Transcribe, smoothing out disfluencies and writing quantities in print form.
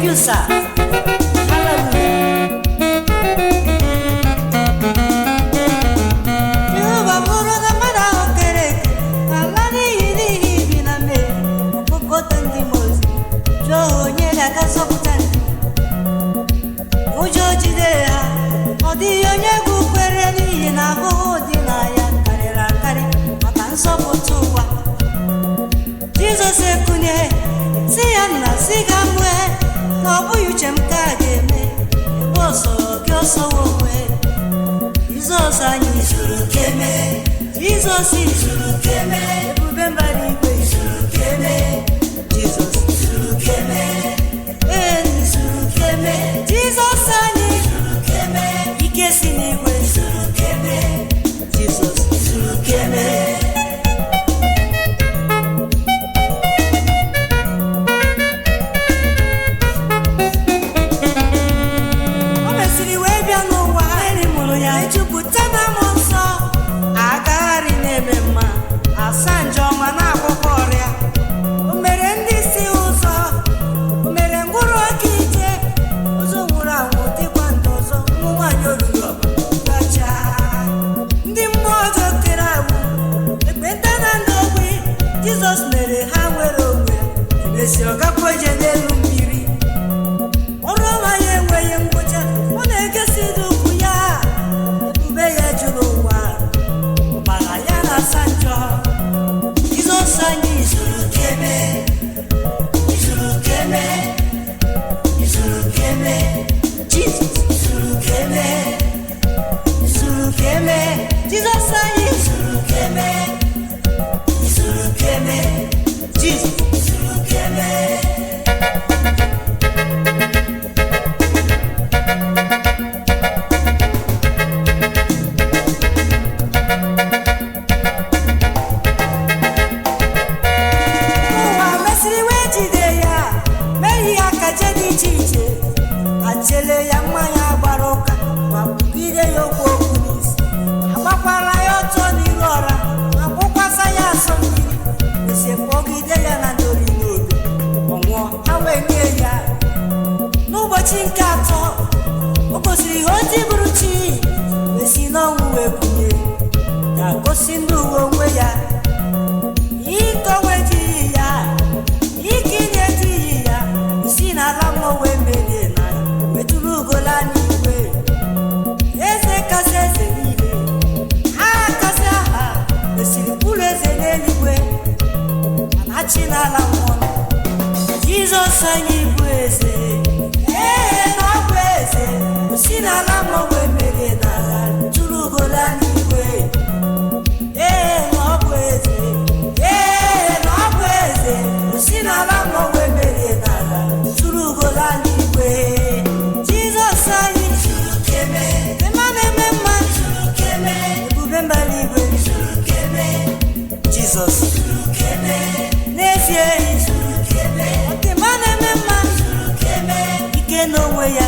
you, sir. Hallelujah. Jehovah Moroga Mara Okere, Kalani Hini Biname, Pokotan Dimos, Joe Nyela Kasokutan, Ujo Jidea, Odionya Gupereni, Nago Dinaya, Karela Kare, Matanso Potua, Jesus Ekune, Siana Sigamwe, Nobu Yuchemkageme, Boso Kyoso Owe, Jesus Ani Surukeme, Jesus Surukeme, Bubembari Surukeme, Jesus Surukeme, Eni Surukeme, Jesus Ani Surukeme, Ikesini Surukeme, Jesus Surukeme. Jesus anyị bụ eze, na ọ bụ eze, si n'ala mmụọ emere n'ala tụrụ ugodo anyị igwe. Na ọ bụ eze, na ọ bụ eze, si n'ala mmụọ emere n'ala tụrụ ugodo anyị igwe. Jesus anyị zuru keme, ema na-eme mma zuru keme, ebube mbara igwe zuru keme. Jesus zuru keme, n'ezie zuru keme. N'onwe ya